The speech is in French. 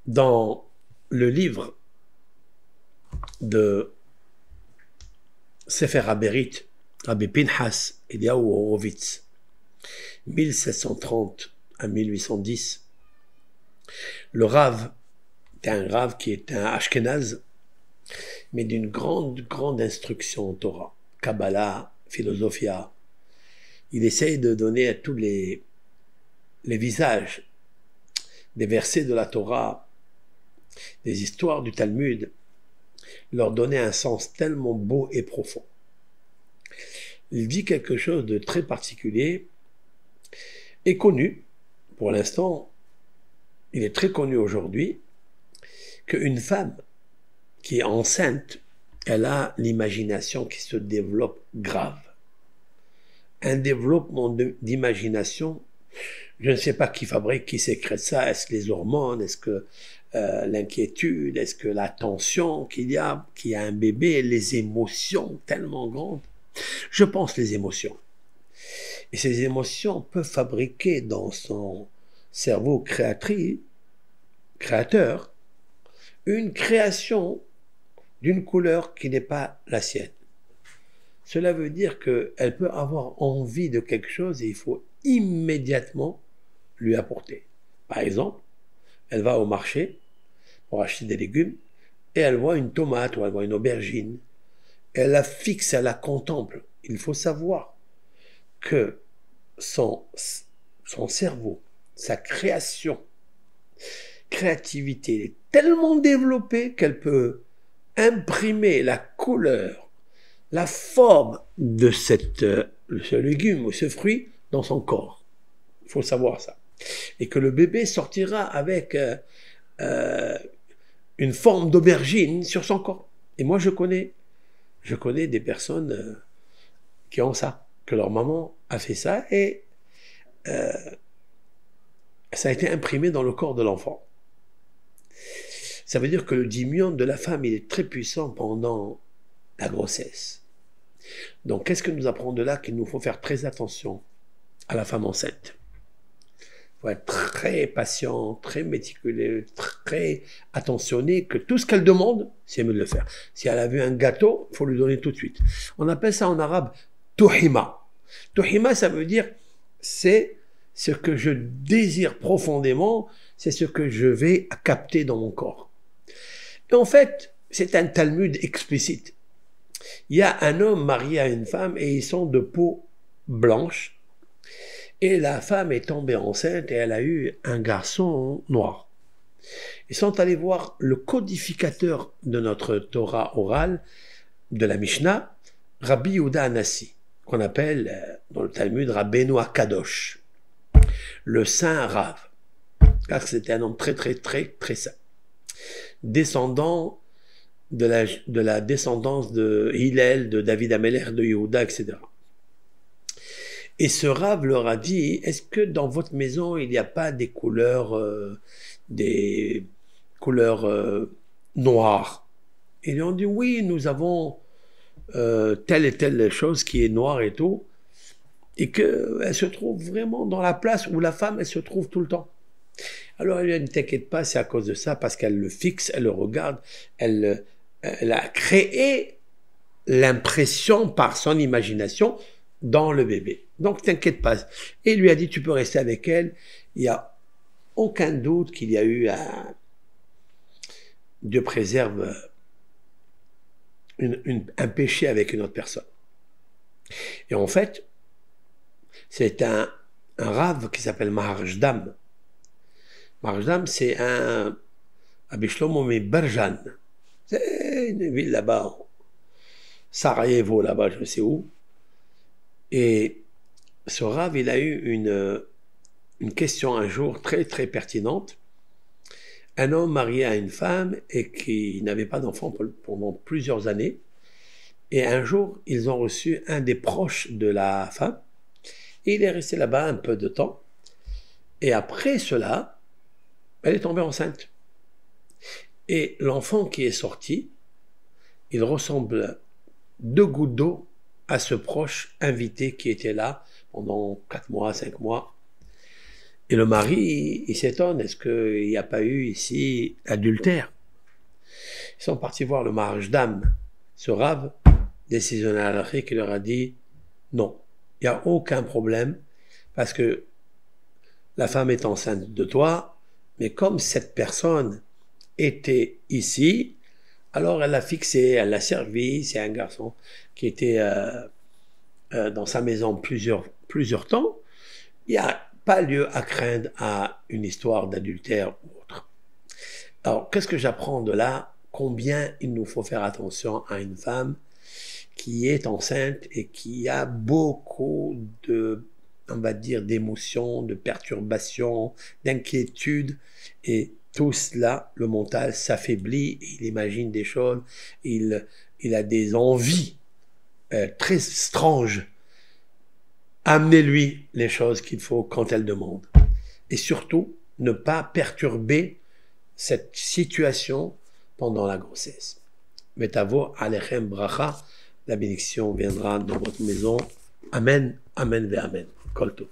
Dans le livre de Sefer HaBerit, Rabbi Pinhas Eliyahu Horowitz, 1730 à 1810, le Rav était un Rav qui est un Ashkenaz, mais d'une grande instruction en Torah, Kabbalah, Philosophia. Il essaye de donner à tous les visages des versets de la Torah, des histoires du Talmud, leur donner un sens tellement beau et profond. Il dit quelque chose de très particulier et connu. Pour l'instant, il est très connu aujourd'hui qu'une femme qui est enceinte, elle a l'imagination qui se développe grave. Un développement d'imagination, je ne sais pas qui fabrique, qui sécrète ça. Est-ce les hormones? Est-ce que l'inquiétude? Est-ce que la tension qu'il y a un bébé? Les émotions tellement grandes? Je pense les émotions. Et ces émotions peuvent fabriquer dans son cerveau créateur une création d'une couleur qui n'est pas la sienne. Cela veut dire qu'elle peut avoir envie de quelque chose et il faut immédiatement lui apporter. Par exemple, elle va au marché pour acheter des légumes et elle voit une tomate ou elle voit une aubergine. Elle la fixe, elle la contemple. Il faut savoir que son cerveau, sa créativité est tellement développée qu'elle peut imprimer la couleur, la forme de ce légume ou ce fruit dans son corps. Il faut savoir ça. Et que le bébé sortira avec une forme d'aubergine sur son corps. Et moi, je connais des personnes qui ont ça, que leur maman a fait ça et ça a été imprimé dans le corps de l'enfant. Ça veut dire que le dimion de la femme, il est très puissant pendant la grossesse. Donc, qu'est-ce que nous apprend de là? Qu'il nous faut faire très attention à la femme enceinte. Il faut être très patient, très méticuleux, très attentionné, que tout ce qu'elle demande, c'est mieux de le faire. Si elle a vu un gâteau, il faut lui donner tout de suite. On appelle ça en arabe touhima. Touhima, ça veut dire, c'est ce que je désire profondément, c'est ce que je vais capter dans mon corps. Et en fait, c'est un Talmud explicite. Il y a un homme marié à une femme et ils sont de peau blanche. Et la femme est tombée enceinte et elle a eu un garçon noir. Ils sont allés voir le codificateur de notre Torah orale, de la Mishnah, Rabbi Yehuda Hanassi, qu'on appelle dans le Talmud Rabbeinu Akadosh, le saint Rav, car c'était un homme très saint, descendant de la descendance de Hillel, de David Amelech, de Yehuda, etc. Et ce Rav leur a dit, est-ce que dans votre maison, il n'y a pas des couleurs noires? Ils lui ont dit, oui, nous avons telle et telle chose qui est noire et tout, et qu'elle se trouve vraiment dans la place où la femme, elle se trouve tout le temps. Alors elle lui a dit, ne t'inquiète pas, c'est à cause de ça, parce qu'elle le fixe, elle le regarde, elle a créé l'impression par son imagination dans le bébé. Donc, t'inquiète pas. Et il lui a dit, tu peux rester avec elle. Il n'y a aucun doute qu'il y a eu Dieu préserve un péché avec une autre personne. Et en fait, c'est un rave qui s'appelle Maharjdam. Maharjdam, c'est un Rabbi Shlomo Berjan. C'est une ville là-bas, Sarajevo, là-bas, je ne sais où. Et ce Rav, il a eu une question un jour très pertinente. Un homme marié à une femme et qui n'avait pas d'enfant pendant plusieurs années. Et un jour, ils ont reçu un des proches de la femme. Et il est resté là-bas un peu de temps. Et après cela, elle est tombée enceinte. Et l'enfant qui est sorti, il ressemble 2 gouttes d'eau à ce proche invité qui était là pendant 4 mois, 5 mois. Et le mari, il s'étonne, est-ce qu'il n'y a pas eu ici adultère? Ils sont partis voir le Maharaj Dam, ce rave décisionnaire halachique, qui leur a dit non, il n'y a aucun problème parce que la femme est enceinte de toi, mais comme cette personne était ici, alors elle l'a fixé, elle l'a servi, c'est un garçon qui était dans sa maison plusieurs temps, il n'y a pas lieu à craindre à une histoire d'adultère ou autre. Alors, qu'est-ce que j'apprends de là? Combien il nous faut faire attention à une femme qui est enceinte et qui a beaucoup de, on va dire, d'émotions, de perturbations, d'inquiétudes, et tout cela, le mental s'affaiblit, il imagine des choses, il a des envies très stranges. Amenez-lui les choses qu'il faut quand elle demande. Et surtout, ne pas perturber cette situation pendant la grossesse. Metavo alechem bracha, la bénédiction viendra dans votre maison. Amen, amen ve amen. Kol tov.